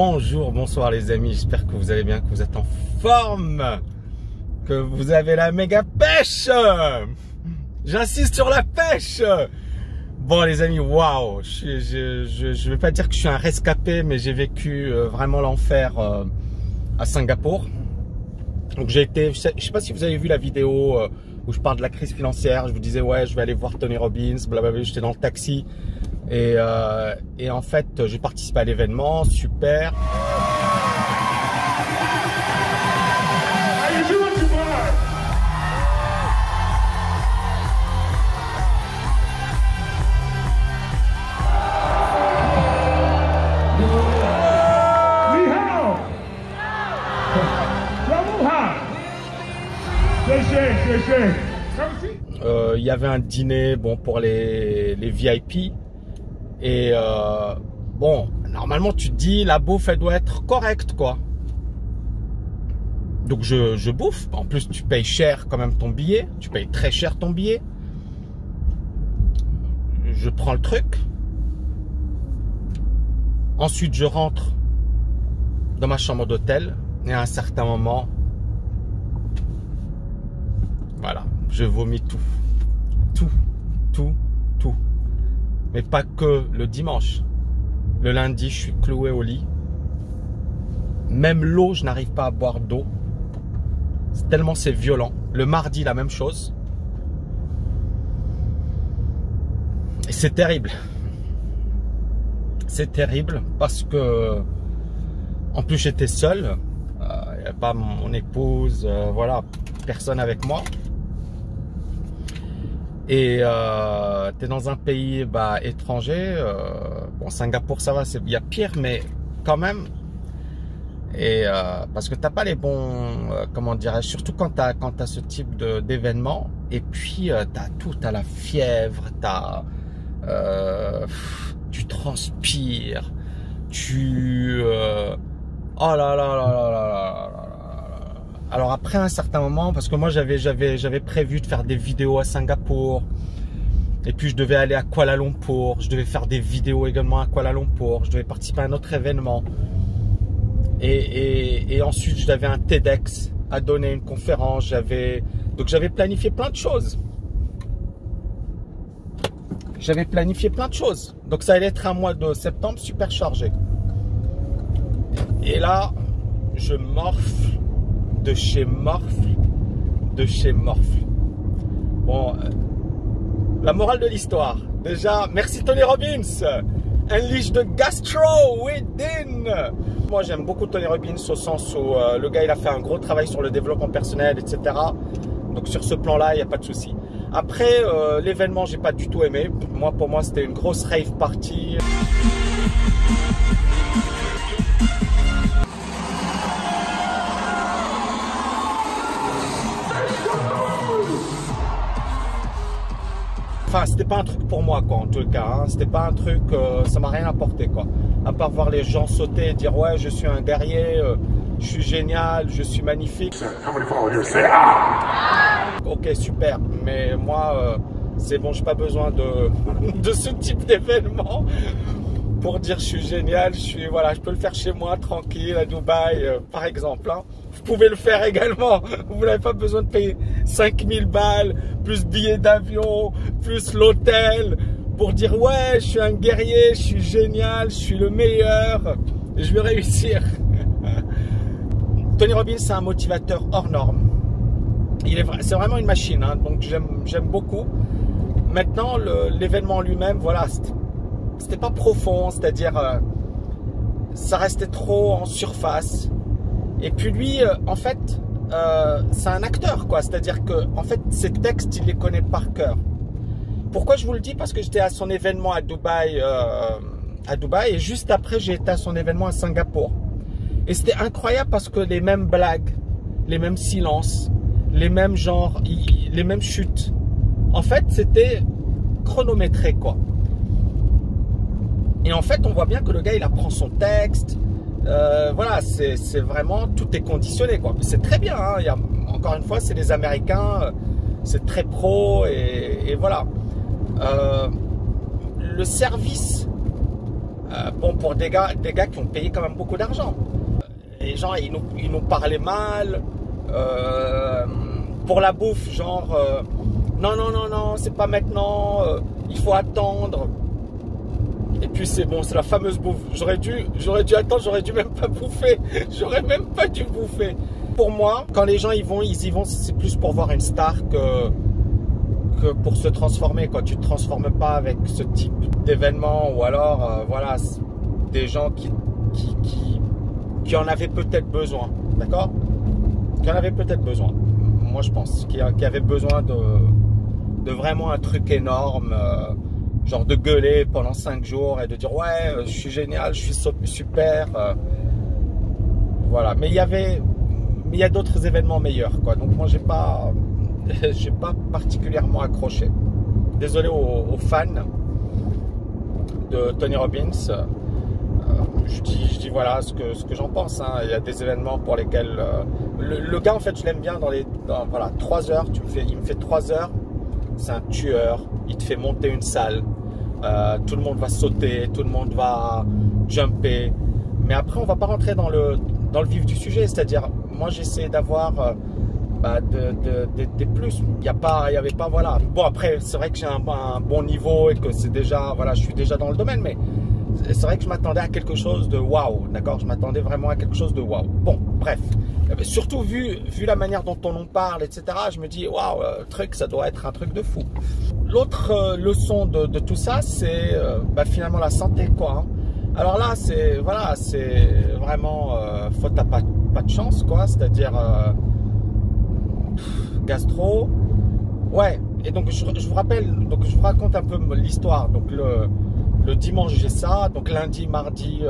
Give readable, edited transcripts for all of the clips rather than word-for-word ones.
Bonjour, bonsoir les amis, j'espère que vous allez bien, que vous êtes en forme, que vous avez la méga pêche. J'insiste sur la pêche. Bon les amis, waouh, je vais pas dire que je suis un rescapé, mais j'ai vécu vraiment l'enfer à Singapour. Donc j'ai été, je sais pas si vous avez vu la vidéo où je parle de la crise financière, je vous disais ouais je vais aller voir Tony Robbins, blablabla, j'étais dans le taxi et en fait j'ai participé à l'événement, super. Il y avait un dîner bon pour les VIP et bon normalement tu te dis la bouffe elle doit être correcte quoi. Donc je bouffe, en plus tu payes cher quand même ton billet, tu payes très cher ton billet. Je prends le truc, ensuite je rentre dans ma chambre d'hôtel et à un certain moment voilà, je vomis tout. Mais pas que le dimanche. Le lundi, je suis cloué au lit. Même l'eau, je n'arrive pas à boire d'eau. Tellement c'est violent. Le mardi, la même chose. Et c'est terrible. C'est terrible parce que, en plus, j'étais seul. Il n'y a pas mon épouse, voilà, personne avec moi. Et t'es dans un pays étranger, bon Singapour ça va, il y a pire mais quand même, et parce que t'as pas les bons, comment dirais-je, surtout quand t'as ce type d'événement, et puis t'as tout, t'as la fièvre, tu transpires, oh là là là là là là. Alors après un certain moment, parce que moi j'avais prévu de faire des vidéos à Singapour, et puis je devais aller à Kuala Lumpur, je devais faire des vidéos également à Kuala Lumpur, je devais participer à un autre événement, et ensuite j'avais un TEDx à donner, une conférence, donc j'avais planifié plein de choses. Donc ça allait être un mois de septembre super chargé. Et là, je morfle. De chez morfle. Bon, la morale de l'histoire. Déjà, merci Tony Robbins. Unleash the gastro within. Moi, j'aime beaucoup Tony Robbins au sens où le gars, il a fait un gros travail sur le développement personnel, etc. Donc sur ce plan-là, il n'y a pas de souci. Après, l'événement, j'ai pas du tout aimé. Pour moi, c'était une grosse rave party. Enfin, c'était pas un truc pour moi, quoi, en tout cas. Hein. C'était pas un truc, ça m'a rien apporté, quoi. À part voir les gens sauter et dire, ouais, je suis un guerrier, je suis génial, je suis magnifique. Ok, super. Mais moi, c'est bon, j'ai pas besoin de ce type d'événement pour dire, je suis génial, voilà, je peux le faire chez moi, tranquille, à Dubaï, par exemple. Hein. Vous pouvez le faire également. Vous n'avez pas besoin de payer 5000 balles, plus billets d'avion, plus l'hôtel, pour dire ouais, je suis un guerrier, je suis génial, je suis le meilleur, je vais réussir. Tony Robbins, c'est un motivateur hors norme. C'est vraiment une machine, hein, donc j'aime beaucoup. Maintenant, l'événement lui-même, voilà, c'était pas profond, c'est-à-dire ça restait trop en surface. Et puis lui, en fait, c'est un acteur, quoi. C'est-à-dire que, en fait, ses textes, il les connaît par cœur. Pourquoi je vous le dis? Parce que j'étais à son événement à Dubaï, et juste après, j'ai été à son événement à Singapour. Et c'était incroyable parce que les mêmes blagues, les mêmes silences, les mêmes genres, les mêmes chutes. En fait, c'était chronométré, quoi. Et en fait, on voit bien que le gars, il apprend son texte. Voilà, c'est vraiment, tout est conditionné, quoi. C'est très bien, hein. Encore une fois, c'est les Américains, c'est très pro, et voilà. Le service Bon, pour des gars qui ont payé quand même beaucoup d'argent. Les gens, ils nous parlaient mal. Pour la bouffe, genre, non, non, non, non, c'est pas maintenant, il faut attendre. Et puis c'est bon, c'est la fameuse bouffe. J'aurais dû attendre, j'aurais dû même pas bouffer. J'aurais même pas dû bouffer. Pour moi, quand les gens ils y vont, c'est plus pour voir une star que pour se transformer. Quand tu te transformes pas avec ce type d'événement, ou alors, voilà, des gens qui en avaient peut-être besoin, d'accord? Qui en avaient peut-être besoin. Moi, je pense, qui avaient besoin de vraiment un truc énorme. Genre de gueuler pendant 5 jours et de dire ouais, je suis génial, je suis super. Voilà, mais il y a d'autres événements meilleurs, quoi. Donc moi j'ai pas particulièrement accroché. Désolé aux fans de Tony Robbins. Je dis voilà ce que j'en pense. Hein. Il y a des événements pour lesquels le gars en fait je l'aime bien voilà, 3 heures. Il me fait 3 heures. C'est un tueur. Il te fait monter une salle. Tout le monde va sauter, tout le monde va jumper. Mais après, on va pas rentrer dans le vif du sujet. C'est-à-dire, moi, j'essaie d'avoir des plus. Il y avait pas, voilà. Bon, après, c'est vrai que j'ai un bon niveau et que c'est déjà, voilà, je suis déjà dans le domaine. Mais c'est vrai que je m'attendais à quelque chose de waouh, d'accord? Je m'attendais vraiment à quelque chose de waouh. Bon, bref. Surtout vu la manière dont on en parle, etc. Je me dis waouh, le truc, ça doit être un truc de fou. L'autre leçon de tout ça, c'est finalement la santé, quoi. Hein. Alors là, c'est vraiment faute à pas de chance, quoi. C'est-à-dire gastro. Ouais. Et donc je vous rappelle, donc je vous raconte un peu l'histoire. Donc le dimanche j'ai ça. Donc lundi, mardi,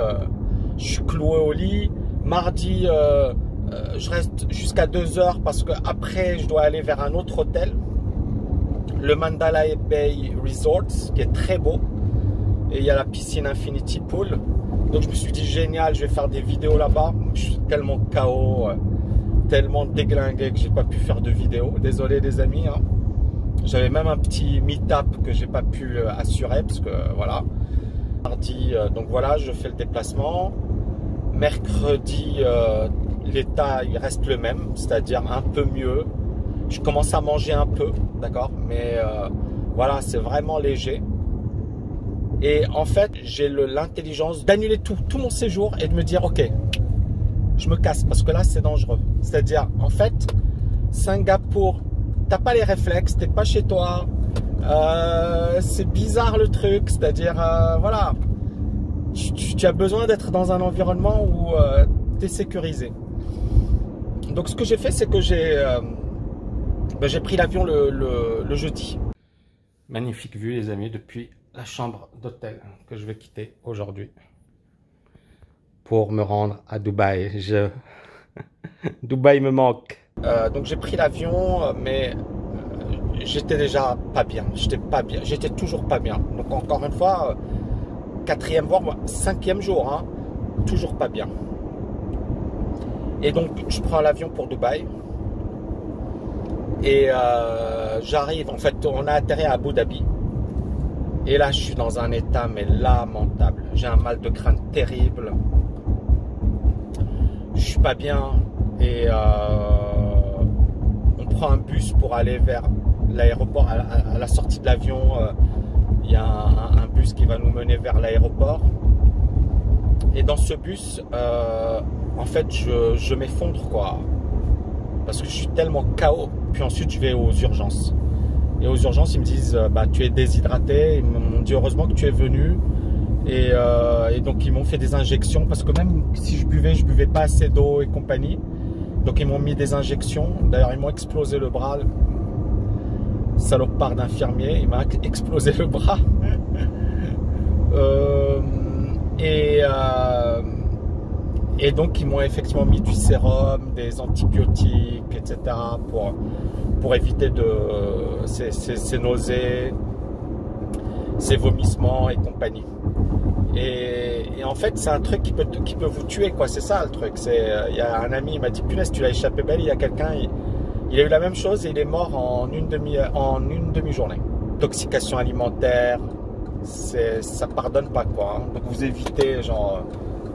je suis cloué au lit. Mardi, je reste jusqu'à 2 heures parce que après je dois aller vers un autre hôtel. Le Mandalay Bay Resort, qui est très beau. Et il y a la piscine Infinity Pool. Donc je me suis dit, génial, je vais faire des vidéos là-bas. Je suis tellement KO, tellement déglingué que j'ai pas pu faire de vidéos. Désolé les amis. Hein. J'avais même un petit meet-up que j'ai pas pu assurer. Parce que voilà. Mardi, donc voilà, je fais le déplacement. Mercredi, l'état il reste le même. C'est-à-dire un peu mieux. Je commence à manger un peu, d'accord, mais voilà, c'est vraiment léger. Et en fait, j'ai l'intelligence d'annuler tout mon séjour et de me dire, ok, je me casse parce que là, c'est dangereux. C'est-à-dire, en fait, Singapour, t'as pas les réflexes, t'es pas chez toi, c'est bizarre le truc, c'est-à-dire, voilà, tu as besoin d'être dans un environnement où tu es sécurisé. Donc, ce que j'ai fait, c'est que j'ai pris l'avion le jeudi. Magnifique vue les amis depuis la chambre d'hôtel que je vais quitter aujourd'hui pour me rendre à Dubaï. Dubaï me manque. Donc j'ai pris l'avion mais j'étais déjà pas bien. J'étais toujours pas bien. Donc encore une fois, 4e voire 5e jour, hein, toujours pas bien. Et donc je prends l'avion pour Dubaï. Et j'arrive, en fait, on a atterri à Abu Dhabi. Et là, je suis dans un état, mais lamentable. J'ai un mal de crâne terrible. Je suis pas bien. Et on prend un bus pour aller vers l'aéroport. À la sortie de l'avion, il y a un bus qui va nous mener vers l'aéroport. Et dans ce bus, en fait, je m'effondre, quoi. Parce que je suis tellement KO. Puis ensuite, je vais aux urgences. Et aux urgences, ils me disent, tu es déshydraté. Ils m'ont dit, heureusement que tu es venu. Et donc, ils m'ont fait des injections. Parce que même si je buvais pas assez d'eau et compagnie. Donc, ils m'ont mis des injections. D'ailleurs, ils m'ont explosé le bras. Salopard d'infirmier. Il m'a explosé le bras. Et donc, ils m'ont effectivement mis du sérum, des antibiotiques, etc. pour éviter ces nausées, ces vomissements et compagnie. Et en fait, c'est un truc qui peut vous tuer, quoi. C'est ça le truc. Il y a un ami, il m'a dit, punaise, tu l'as échappé belle. Il y a quelqu'un, il a eu la même chose et il est mort en une demi-journée. Intoxication alimentaire, ça pardonne pas quoi. Hein. Donc vous évitez genre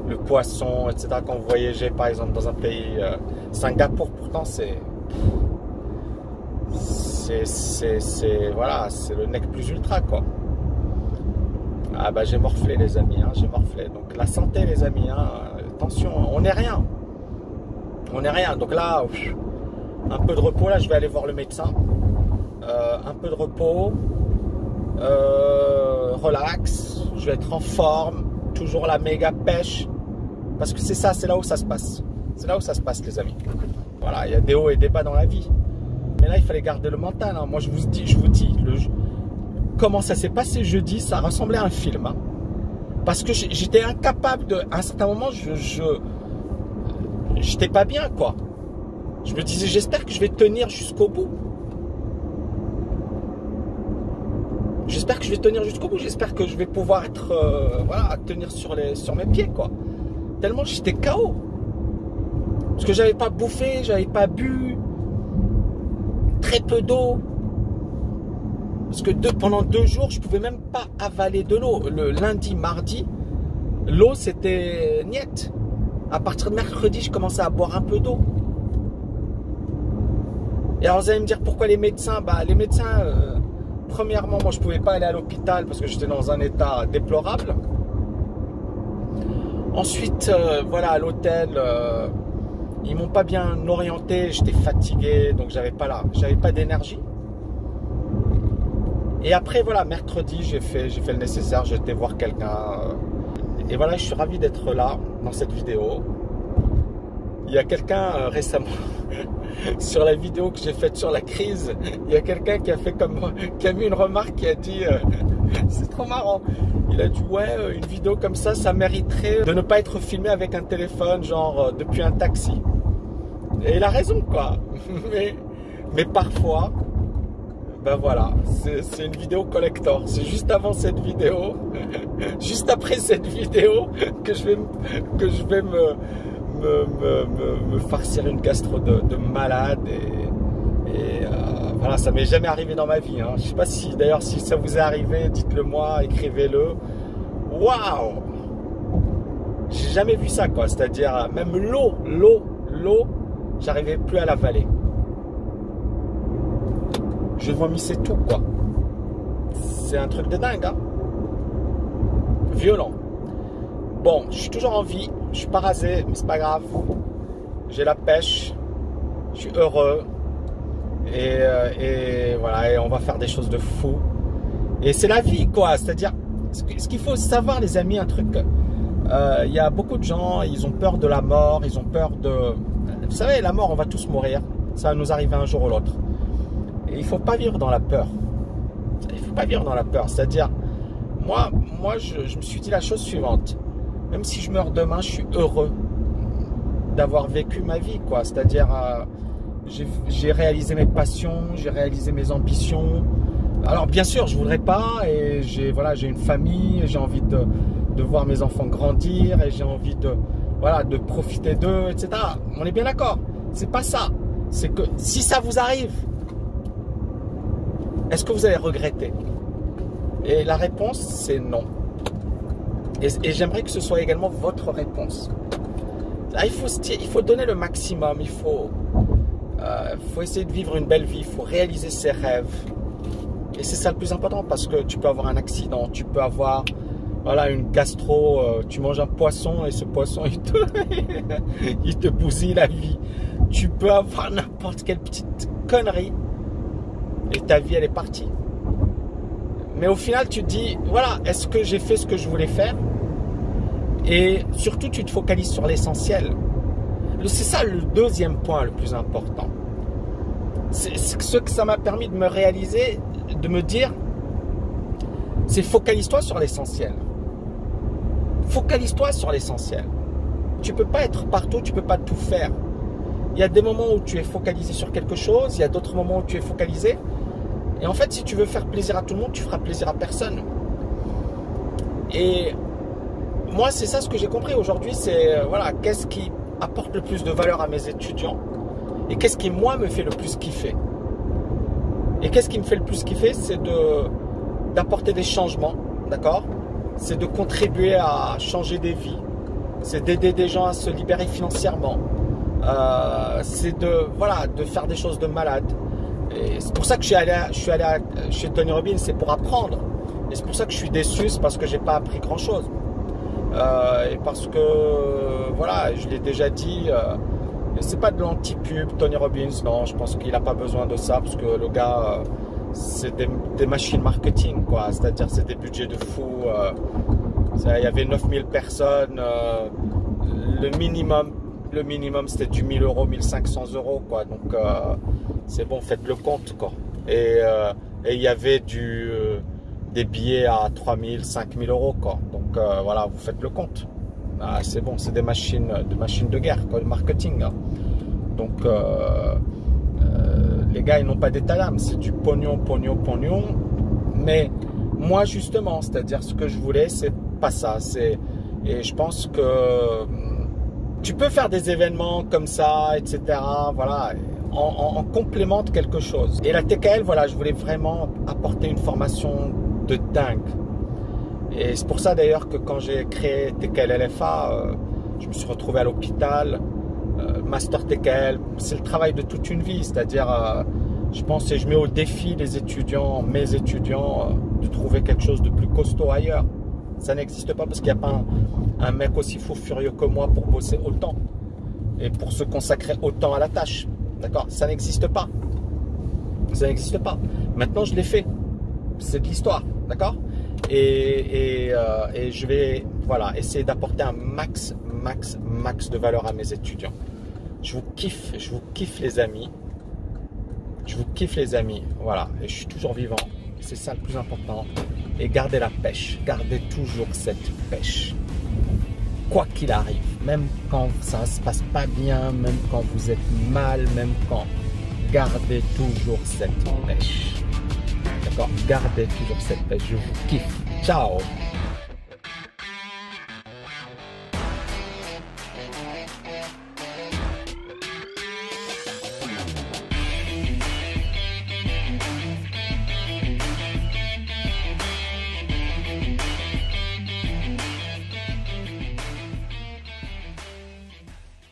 le poisson, etc. Quand vous voyagez par exemple dans un pays, Singapour pourtant voilà, c'est le nec plus ultra quoi. Ah bah j'ai morflé les amis, hein, j'ai morflé. Donc la santé les amis, hein, attention, on n'est rien. On n'est rien. Donc là, un peu de repos, là je vais aller voir le médecin. Un peu de repos, relax, je vais être en forme, toujours la méga pêche. Parce que c'est ça, c'est là où ça se passe. C'est là où ça se passe les amis. Voilà, il y a des hauts et des bas dans la vie. Mais là il fallait garder le mental. Hein. Moi je vous dis comment ça s'est passé jeudi, ça ressemblait à un film. Hein. Parce que j'étais incapable de... À un certain moment, j'étais pas bien, quoi. Je me disais, j'espère que je vais tenir jusqu'au bout. J'espère que je vais tenir jusqu'au bout. J'espère que je vais pouvoir être... voilà, tenir sur mes pieds, quoi. Tellement j'étais KO. Parce que j'avais pas bouffé, j'avais pas bu. Très peu d'eau. Parce que pendant 2 jours, je ne pouvais même pas avaler de l'eau. Le lundi, mardi, l'eau, c'était niet. À partir de mercredi, je commençais à boire un peu d'eau. Et alors, vous allez me dire, pourquoi les médecins? Bah, les médecins, premièrement, moi, je ne pouvais pas aller à l'hôpital parce que j'étais dans un état déplorable. Ensuite, voilà, à l'hôtel, ils ne m'ont pas bien orienté. J'étais fatigué, donc j'avais pas d'énergie. Et après, voilà, mercredi, j'ai fait le nécessaire, j'ai été voir quelqu'un. Et voilà, je suis ravi d'être là, dans cette vidéo. Il y a quelqu'un récemment, sur la vidéo que j'ai faite sur la crise, il y a quelqu'un qui a fait comme moi, qui a mis une remarque, qui a dit, c'est trop marrant. Il a dit, ouais, une vidéo comme ça mériterait de ne pas être filmée avec un téléphone, genre, depuis un taxi. Et il a raison, quoi. Mais parfois... Ben voilà, c'est une vidéo collector. C'est juste avant cette vidéo, juste après cette vidéo, que je vais me farcir une gastro de malade. Et voilà, ça m'est jamais arrivé dans ma vie. Hein. Je sais pas si, d'ailleurs, si ça vous est arrivé, dites-le moi, écrivez-le. Waouh! J'ai jamais vu ça, quoi. C'est-à-dire, même l'eau, j'arrivais plus à l'avaler. Je vomissais tout, quoi. C'est un truc de dingue, hein. Violent. Bon, je suis toujours en vie. Je suis pas rasé, mais c'est pas grave. J'ai la pêche. Je suis heureux. Et voilà, et on va faire des choses de fou. Et c'est la vie, quoi. C'est-à-dire, ce qu'il faut savoir, les amis, un truc. Il y a beaucoup de gens, ils ont peur de la mort. Ils ont peur de... Vous savez, la mort, on va tous mourir. Ça va nous arriver un jour ou l'autre. Et il ne faut pas vivre dans la peur. Il ne faut pas vivre dans la peur. C'est-à-dire, moi je me suis dit la chose suivante. Même si je meurs demain, je suis heureux d'avoir vécu ma vie, quoi. C'est-à-dire, j'ai réalisé mes passions, j'ai réalisé mes ambitions. Alors, bien sûr, je ne voudrais pas. Et j'ai une famille, j'ai envie de voir mes enfants grandir. Et j'ai envie de profiter d'eux, etc. On est bien d'accord. C'est pas ça. C'est que si ça vous arrive, est-ce que vous allez regretter? Et la réponse, c'est non. Et j'aimerais que ce soit également votre réponse. Là, il faut donner le maximum. Il faut essayer de vivre une belle vie. Il faut réaliser ses rêves. Et c'est ça le plus important parce que tu peux avoir un accident. Tu peux avoir une gastro. Tu manges un poisson et ce poisson, il te bousille la vie. Tu peux avoir n'importe quelle petite connerie. Et ta vie, elle est partie. Mais au final, tu te dis, voilà, est-ce que j'ai fait ce que je voulais faire? Et surtout, tu te focalises sur l'essentiel. C'est ça le deuxième point le plus important. C'est ce que ça m'a permis de me réaliser, de me dire, c'est focalise-toi sur l'essentiel. Focalise-toi sur l'essentiel. Tu ne peux pas être partout, tu ne peux pas tout faire. Il y a des moments où tu es focalisé sur quelque chose, il y a d'autres moments où tu es focalisé. Et en fait, si tu veux faire plaisir à tout le monde, tu feras plaisir à personne. Et moi, c'est ça ce que j'ai compris aujourd'hui, c'est voilà, qu'est-ce qui apporte le plus de valeur à mes étudiants et qu'est-ce qui, moi, me fait le plus kiffer. Et qu'est-ce qui me fait le plus kiffer, c'est d'apporter des changements, d'accord? C'est de contribuer à changer des vies. C'est d'aider des gens à se libérer financièrement. C'est de, voilà, de faire des choses de malade. Et c'est pour ça que je suis allé chez Tony Robbins, c'est pour apprendre. Et c'est pour ça que je suis déçu, c'est parce que j'ai pas appris grand chose. Et parce que, voilà, je l'ai déjà dit, c'est pas de l'anti-pub, Tony Robbins, non, je pense qu'il n'a pas besoin de ça, parce que le gars, c'est des machines marketing, quoi. C'est-à-dire, c'est des budgets de fou. Il y avait 9000 personnes, le minimum c'était du 1000 euros, 1500 euros, quoi. Donc, c'est bon, faites le compte, quoi. Et il y avait des billets à 3000, 5000 euros, quoi. Donc, voilà, vous faites le compte. Ah, c'est bon, c'est des machines de guerre, quoi, de marketing, hein. Donc, les gars, ils n'ont pas d'état d'âme, c'est du pognon, pognon, pognon. Mais moi, justement, c'est-à-dire ce que je voulais, c'est pas ça. Et je pense que tu peux faire des événements comme ça, etc. Voilà, en complément de quelque chose. Et la TKL, voilà, je voulais vraiment apporter une formation de dingue. Et c'est pour ça d'ailleurs que quand j'ai créé TKL LFA, je me suis retrouvé à l'hôpital, Master TKL, c'est le travail de toute une vie, c'est-à-dire, je pense que je mets au défi les étudiants, mes étudiants, de trouver quelque chose de plus costaud ailleurs. Ça n'existe pas parce qu'il n'y a pas un mec aussi fou furieux que moi pour bosser autant et pour se consacrer autant à la tâche. D'accord? Ça n'existe pas. Ça n'existe pas. Maintenant, je l'ai fait. C'est de l'histoire. D'accord? Et je vais, voilà, essayer d'apporter un max de valeur à mes étudiants. Je vous kiffe les amis. Je vous kiffe les amis. Voilà. Et je suis toujours vivant. C'est ça le plus important. Et gardez la pêche. Gardez toujours cette pêche. Quoi qu'il arrive. Même quand ça ne se passe pas bien, même quand vous êtes mal, même quand. Gardez toujours cette pêche. D'accord? Gardez toujours cette pêche. Je vous kiffe. Ciao!